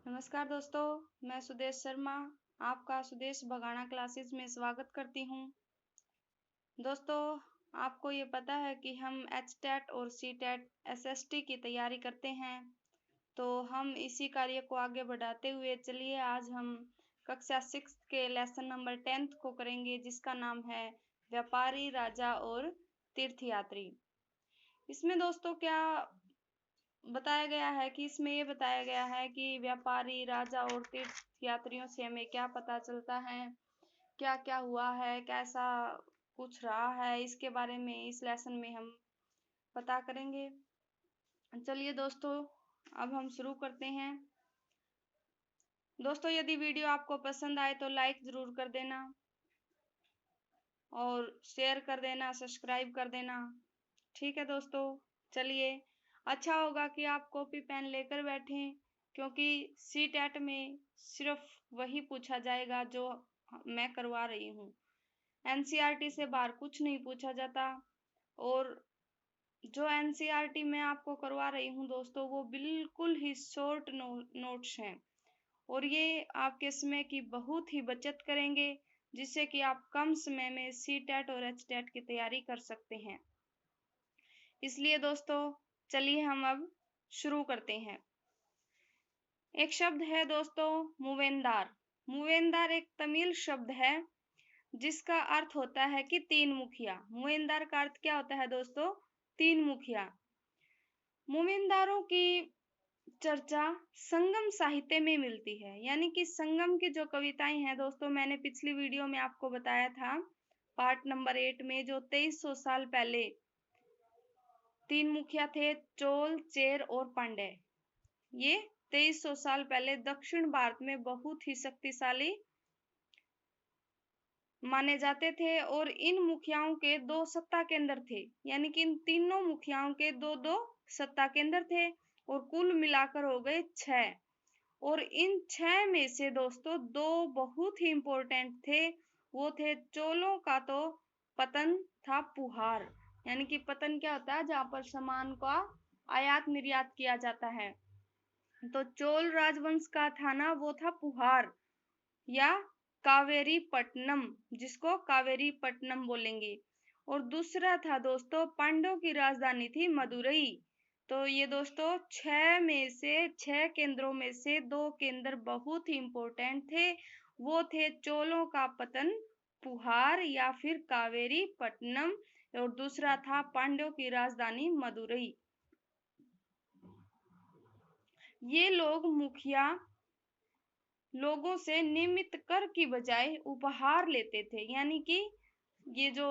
नमस्कार दोस्तों, मैं सुदेश शर्मा आपका सुदेश बगाना क्लासेस में स्वागत करती हूँ। दोस्तों, आपको ये पता है कि हम एचटेट और सीटेट एसएसटी की तैयारी करते हैं, तो हम इसी कार्य को आगे बढ़ाते हुए चलिए आज हम कक्षा 6 के लेसन नंबर 10th को करेंगे, जिसका नाम है व्यापारी, राजा और तीर्थयात्री। इसमें दोस्तों क्या बताया गया है कि इसमें ये बताया गया है कि व्यापारी, राजा और तीर्थ यात्रियों से हमें क्या पता चलता है, क्या क्या हुआ है, कैसा कुछ रहा है, इसके बारे में इस लेसन में हम पता करेंगे। चलिए दोस्तों, अब हम शुरू करते हैं। दोस्तों, यदि वीडियो आपको पसंद आए तो लाइक ज़रूर कर देना और शेयर कर देना, सब्सक्राइब कर देना। ठीक है दोस्तों, चलिए। अच्छा होगा कि आप कॉपी पेन लेकर बैठें, क्योंकि सीटेट में सिर्फ वही पूछा जाएगा जो मैं करवा रही हूँ। एनसीईआरटी से बाहर कुछ नहीं पूछा जाता, और जो एनसीईआरटी मैं आपको करवा रही हूँ दोस्तों, वो बिल्कुल ही शॉर्ट नोट्स हैं, और ये आपके समय की बहुत ही बचत करेंगे, जिससे कि आप कम समय में सीटेट और एचटेट की तैयारी कर सकते हैं। इसलिए दोस्तों, चलिए हम अब शुरू करते हैं। एक शब्द है दोस्तों, मूवेंदार। मूवेंदार एक तमिल शब्द है, जिसका अर्थ होता है कि तीन मुखिया। मूवेंदार का अर्थ क्या होता है दोस्तों? तीन मुखिया। मूवेंदारों की चर्चा संगम साहित्य में मिलती है, यानी कि संगम की जो कविताएं हैं दोस्तों, मैंने पिछली वीडियो में आपको बताया था पार्ट नंबर 8 में, जो 2300 साल पहले तीन मुखिया थे, चोल, चेर और पांड्य। ये 2300 साल पहले दक्षिण भारत में बहुत ही शक्तिशाली माने जाते थे, और इन मुखियाओं के दो सत्ता केंद्र थे, यानी कि इन तीनों मुखियाओं के दो दो सत्ता केंद्र थे, और कुल मिलाकर हो गए 6। और इन 6 में से दोस्तों दो बहुत ही इंपॉर्टेंट थे। वो थे चोलों का तो पतन था पुहार, यानी कि पतन क्या होता है? जहाँ पर सामान का आयात निर्यात किया जाता है। तो चोल राजवंश का था ना, वो था पुहार या कावेरी पट्टनम, जिसको कावेरी पट्टनम बोलेंगे। और दूसरा था दोस्तों, पांडवों की राजधानी थी मदुरई। तो ये दोस्तों 6 केंद्रों में से 2 केंद्र बहुत ही इंपॉर्टेंट थे। वो थे चोलों का पतन पुहार या फिर कावेरी पट्टनम, और दूसरा था पांडवों की राजधानी मदुरई। ये लोग मुखिया लोगों से नियमित कर की बजाय उपहार लेते थे, यानी कि ये जो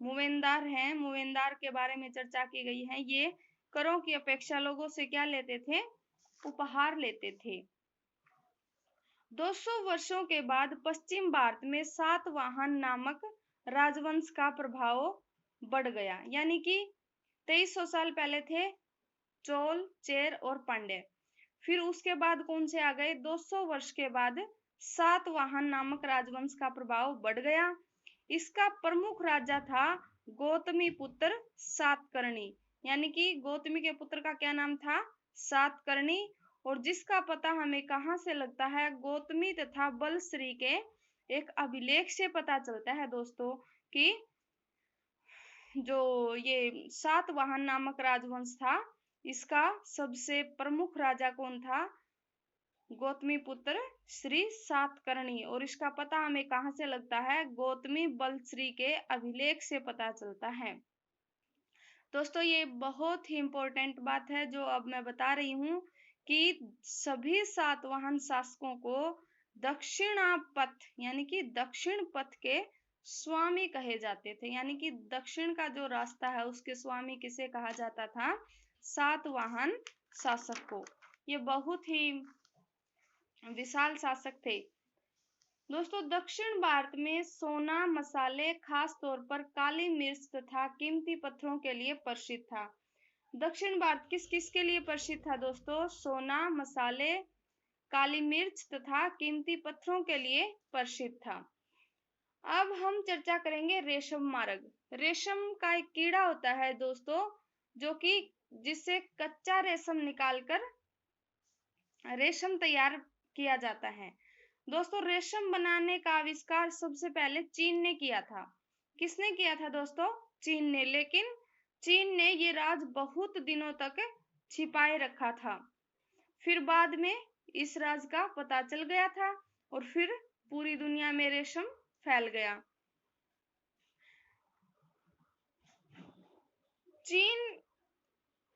मूवेंदार हैं, मूवेंदार के बारे में चर्चा की गई है, ये करों की अपेक्षा लोगों से क्या लेते थे? उपहार लेते थे। 200 वर्षों के बाद पश्चिम भारत में सातवाहन नामक राजवंश का प्रभाव बढ़ गया, यानी कि 2300 साल पहले थे चोल, चेर और पांड्य। फिर उसके बाद कौन से आ गए? 200 वर्ष के बाद सातवाहन नामक राजवंश का प्रभाव बढ़ गया। इसका प्रमुख राजा था गौतमी पुत्र सातकर्णी, यानी कि गौतमी के पुत्र का क्या नाम था? सातकर्णी। और जिसका पता हमें कहाँ से लगता है? गौतमी तथा बलश्री के एक अभिलेख से पता चलता है दोस्तों, कि जो ये सातवाहन नामक राजवंश था, इसका सबसे प्रमुख राजा कौन था? गौतमी पुत्र श्री सातकर्णी। और इसका पता हमें कहाँ से लगता है? गौतमी बलश्री के अभिलेख से पता चलता है। दोस्तों, ये बहुत ही इम्पोर्टेंट बात है जो अब मैं बता रही हूँ, कि सभी सातवाहन शासकों को दक्षिणापथ यानी कि दक्षिण पथ के स्वामी कहे जाते थे, यानी कि दक्षिण का जो रास्ता है उसके स्वामी किसे कहा जाता था? सातवाहन शासक को। ये बहुत ही विशाल शासक थे। दोस्तों, दक्षिण भारत में सोना, मसाले, खास तौर पर काली मिर्च तथा कीमती पत्थरों के लिए प्रसिद्ध था। दक्षिण भारत किस किस के लिए प्रसिद्ध था दोस्तों? सोना, मसाले, काली मिर्च तथा कीमती पत्थरों के लिए प्रसिद्ध था। अब हम चर्चा करेंगे रेशम मार्ग। रेशम का एक कीड़ा होता है दोस्तों, जो कि जिससे कच्चा रेशम निकालकर रेशम तैयार किया जाता है। दोस्तों, रेशम बनाने का आविष्कार सबसे पहले चीन ने किया था। किसने किया था दोस्तों? चीन ने। लेकिन चीन ने ये राज बहुत दिनों तक छिपाए रखा था। फिर बाद में इस राज का पता चल गया था और फिर पूरी दुनिया में रेशम फैल गया। चीन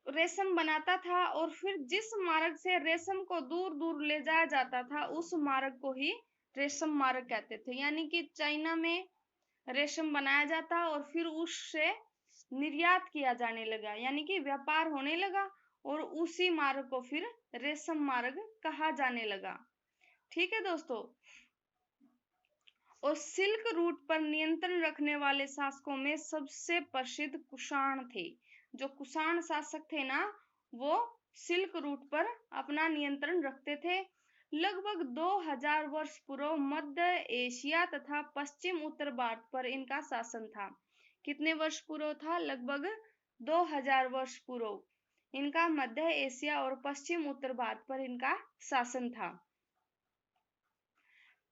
रेशम बनाता था और फिर जिस मार्ग से रेशम को दूर दूर ले जाया जाता था उस मार्ग को ही रेशम मार्ग कहते थे। यानी कि चाइना में रेशम बनाया जाता और फिर उससे निर्यात किया जाने लगा, यानी कि व्यापार होने लगा और उसी मार्ग को फिर रेशम मार्ग कहा जाने लगा। ठीक है दोस्तों। और सिल्क रूट पर नियंत्रण रखने वाले शासकों में सबसे प्रसिद्ध कुषाण थे। जो कुषाण शासक थे ना, वो सिल्क रूट पर अपना नियंत्रण रखते थे। लगभग 2000 वर्ष पूर्व मध्य एशिया तथा पश्चिम उत्तर भारत पर इनका शासन था। कितने वर्ष पूर्व था? लगभग 2000 वर्ष पूर्व इनका मध्य एशिया और पश्चिम उत्तर भारत पर इनका शासन था।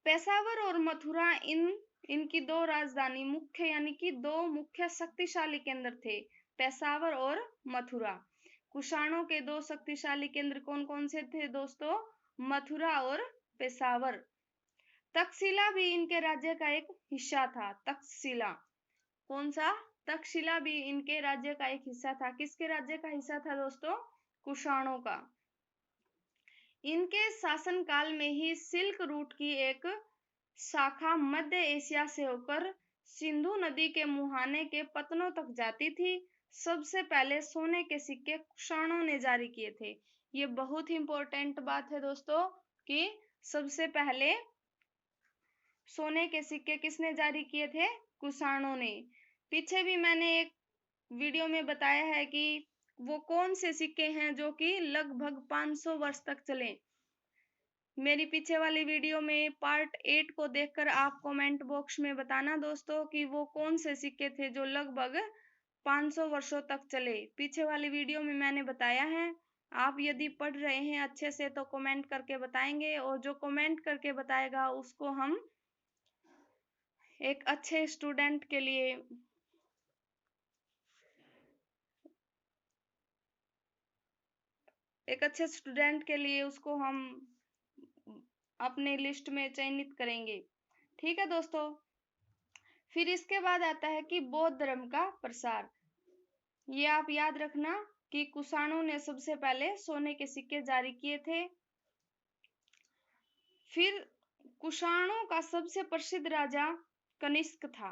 पेशावर और मथुरा इनकी दो राजधानी मुख्य, यानी कि दो मुख्य शक्तिशाली केंद्र थे, पेशावर और मथुरा। कुषाणों के दो शक्तिशाली केंद्र कौन कौन से थे दोस्तों? मथुरा और पेशावर। तक्षशिला भी इनके राज्य का एक हिस्सा था। तक्षशिला कौन सा? तक्षशिला भी इनके राज्य का एक हिस्सा था। किसके राज्य का हिस्सा था दोस्तों? कुषाणों का। इनके शासनकाल में ही सिल्क रूट की एक शाखा मध्य एशिया से होकर सिंधु नदी के मुहाने के पत्तनों तक जाती थी। सबसे पहले सोने के सिक्के कुषाणों ने जारी किए थे। ये बहुत ही इंपॉर्टेंट बात है दोस्तों कि सबसे पहले सोने के सिक्के किसने जारी किए थे? कुषाणों ने। पीछे भी मैंने एक वीडियो में बताया है कि वो कौन से सिक्के हैं जो कि लगभग 500 वर्ष तक चले। मेरी पीछे वाली वीडियो में पार्ट 8 को देखकर आप कमेंट बॉक्स में बताना दोस्तों कि वो कौन से सिक्के थे जो लगभग 500 वर्षों तक चले। पीछे वाली वीडियो में मैंने बताया है। आप यदि पढ़ रहे हैं अच्छे से तो कमेंट करके बताएंगे, और जो कमेंट करके बताएगा उसको हम एक अच्छे स्टूडेंट के लिए उसको हम अपने लिस्ट में चयनित करेंगे। ठीक है दोस्तों। फिर इसके बाद आता है कि बौद्ध धर्म का प्रसार। ये आप याद रखना कि कुषाणों ने सबसे पहले सोने के सिक्के जारी किए थे। फिर कुषाणों का सबसे प्रसिद्ध राजा कनिष्क था।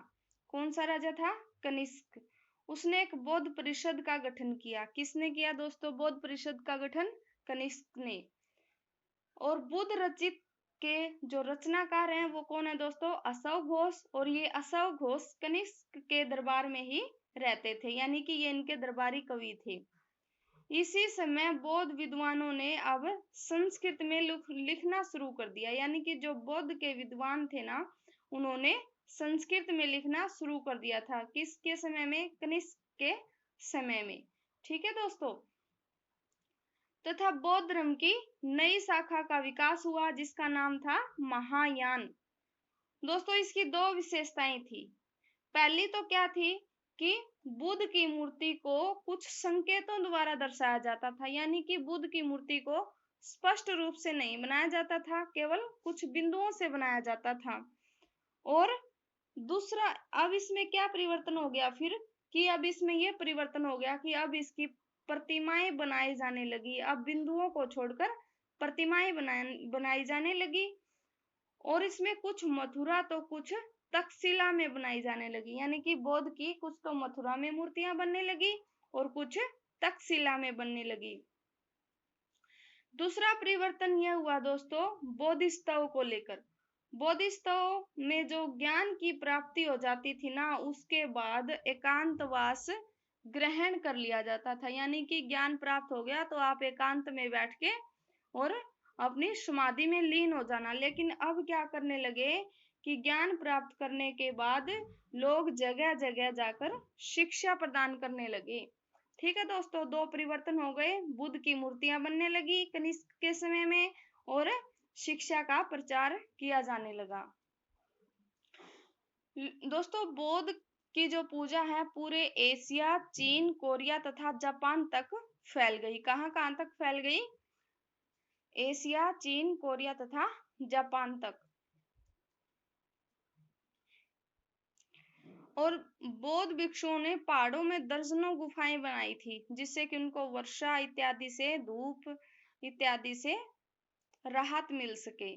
कौन सा राजा था? कनिष्क। उसने एक बौद्ध परिषद का गठन किया। किसने किया दोस्तों बौद्ध परिषद का गठन? कनिष्क ने। और बुद्ध रचित के जो रचनाकार हैं वो कौन है दोस्तों? अशोक घोष। और ये अशोक घोष कनिष्क के दरबार में ही रहते थे, यानी कि ये इनके दरबारी कवि थे। इसी समय बौद्ध विद्वानों ने अब संस्कृत में लिखना शुरू कर दिया, यानी कि जो बौद्ध के विद्वान थे ना, उन्होंने संस्कृत में लिखना शुरू कर दिया था। किसके समय में? कनिष्क के समय में। ठीक है दोस्तों। तथा बौद्ध धर्म की नई शाखा का विकास हुआ जिसका नाम था महायान। दोस्तों, इसकी दो विशेषताएं थी। पहली तो क्या थी कि बुद्ध की मूर्ति को कुछ संकेतों द्वारा दर्शाया जाता था, यानी कि बुद्ध की मूर्ति को स्पष्ट रूप से नहीं बनाया जाता था, केवल कुछ बिंदुओं से बनाया जाता था। और दूसरा, अब इसमें क्या परिवर्तन हो गया फिर कि अब इसमें यह परिवर्तन हो गया कि अब इसकी प्रतिमाएं बनाई जाने लगी। अब बिंदुओं को छोड़कर प्रतिमाएं बनाई जाने लगी। और इसमें कुछ मथुरा तो कुछ तक्षशिला में बनाई जाने लगी, यानी कि बौद्ध की कुछ तो मथुरा में मूर्तियां बनने लगी और कुछ तक्षशिला में बनने लगी। दूसरा परिवर्तन यह हुआ दोस्तों बोधिसत्व को लेकर। बोधिसत्व में जो ज्ञान की प्राप्ति हो जाती थी ना, उसके बाद एकांतवास ग्रहण कर लिया जाता था, यानी कि ज्ञान प्राप्त हो गया तो आप एकांत में बैठ के और अपनी समाधि में लीन हो जाना। लेकिन अब क्या करने लगे कि ज्ञान प्राप्त करने के बाद लोग जगह जगह जाकर शिक्षा प्रदान करने लगे। ठीक है दोस्तों, दो परिवर्तन हो गए। बुद्ध की मूर्तियां बनने लगी कनिष्क के समय में, और शिक्षा का प्रचार किया जाने लगा। दोस्तों, बौद्ध की जो पूजा है पूरे एशिया, चीन, कोरिया तथा जापान तक फैल गई। कहाँ कहाँ तक फैल गई? एशिया, चीन, कोरिया तथा जापान तक। और बौद्ध भिक्षुओं ने पहाड़ों में दर्जनों गुफाएं बनाई थी, जिससे कि उनको वर्षा इत्यादि से, धूप इत्यादि से राहत मिल सके।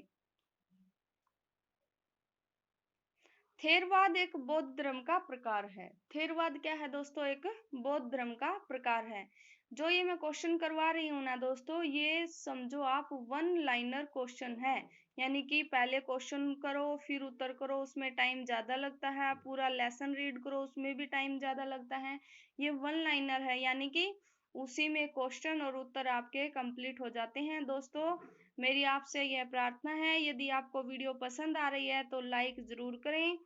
थेरवाद एक बौद्ध धर्म का प्रकार है। थेरवाद क्या है दोस्तों? एक बौद्ध धर्म का प्रकार है। जो ये मैं क्वेश्चन करवा रही हूँ ना दोस्तों, ये समझो आप वन लाइनर क्वेश्चन है, यानी कि पहले क्वेश्चन करो फिर उत्तर करो, उसमें टाइम ज्यादा लगता है। पूरा लेसन रीड करो, उसमें भी टाइम ज्यादा लगता है। ये वन लाइनर है, यानी कि उसी में क्वेश्चन और उत्तर आपके कंप्लीट हो जाते हैं। दोस्तों, मेरी आपसे यह प्रार्थना है, यदि आपको वीडियो पसंद आ रही है तो लाइक जरूर करें।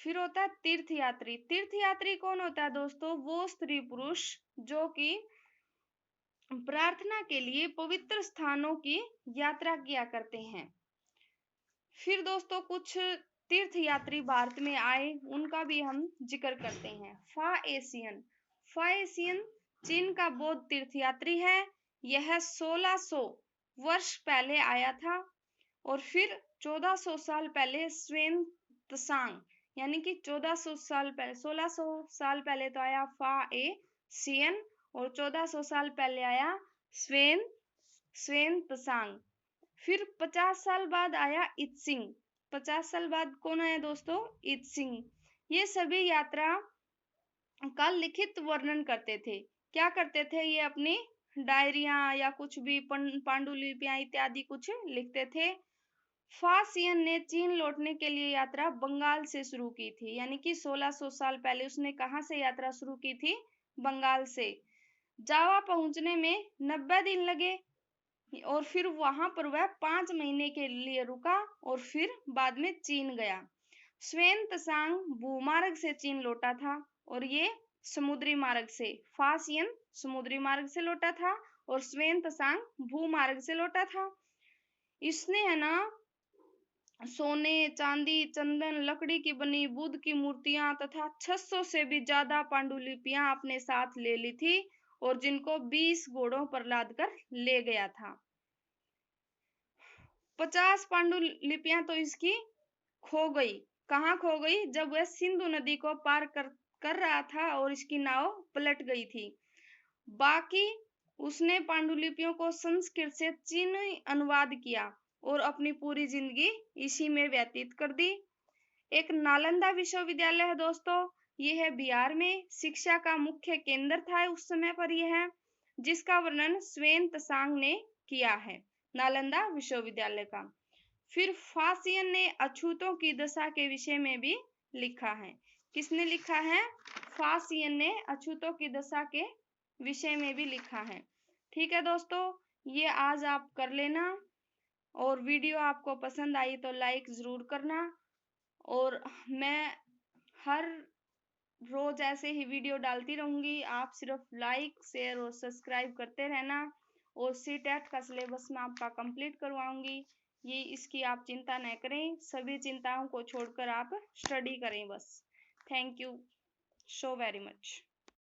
फिर होता है तीर्थयात्री। तीर्थयात्री कौन होता है दोस्तों? वो स्त्री पुरुष जो कि प्रार्थना के लिए पवित्र स्थानों की यात्रा किया करते हैं। फिर दोस्तों, कुछ तीर्थयात्री भारत में आए, उनका भी हम जिक्र करते हैं। फाएसियन। फाएसियन चीन का बौद्ध तीर्थयात्री है। यह 1600 वर्ष पहले आया था और फिर 1400 साल पहले स्वेन त्सांग, यानी कि 1400 साल पहले, 1600 साल पहले तो आया फाएसियन और 1400 साल पहले आया स्वेन त्सांग। फिर 50 साल बाद आया इत्सिंग। 50 साल बाद कौन आया दोस्तों? इत्सिंग। ये सभी यात्रा का लिखित वर्णन करते थे। क्या करते थे? ये अपनी डायरिया या कुछ भी पांडुलिपियां इत्यादि कुछ लिखते थे। फासियन ने चीन लौटने के लिए यात्रा बंगाल से शुरू की थी, यानी कि 1600 साल पहले उसने कहां से यात्रा शुरू की थी? बंगाल से। जावा पहुंचने में 90 दिन लगे और फिर वहां पर वह 5 महीने के लिए रुका और फिर बाद में चीन गया। स्वेन त्सांग भूमार्ग से चीन लौटा था और ये समुद्री मार्ग से। फासियन समुद्री मार्ग से लौटा था और स्वेन त्सांग भूमार्ग से लौटा था। इसने है ना सोने, चांदी, चंदन, लकड़ी की बनी बुद्ध की मूर्तियां तथा 600 से भी ज्यादा पांडुलिपियां अपने साथ ले ली थी और जिनको 20 घोड़ों पर लाद कर ले गया था। 50 पांडुलिपियां तो इसकी खो गई। कहाँ खो गई? जब वह सिंधु नदी को पार कर रहा था और इसकी नाव पलट गई थी। बाकी उसने पांडुलिपियों को संस्कृत से चीनी अनुवाद किया और अपनी पूरी जिंदगी इसी में व्यतीत कर दी। एक नालंदा विश्वविद्यालय है दोस्तों, ये है बिहार में। शिक्षा का मुख्य केंद्र था उस समय पर यह है, जिसका वर्णन स्वेन त्सांग ने किया है, नालंदा विश्वविद्यालय का। फिर फासियन ने अछूतों की दशा के विषय में भी लिखा है। किसने लिखा है? फासियन ने अछूतों की दशा के विषय में भी लिखा है। ठीक है दोस्तों, ये आज आप कर लेना और वीडियो आपको पसंद आई तो लाइक जरूर करना। और मैं हर रोज ऐसे ही वीडियो डालती रहूंगी, आप सिर्फ लाइक, शेयर और सब्सक्राइब करते रहना। और सीटेट का सिलेबस मैं आपका कंप्लीट करवाऊंगी, ये इसकी आप चिंता न करें। सभी चिंताओं को छोड़कर आप स्टडी करें बस। Thank you so very much.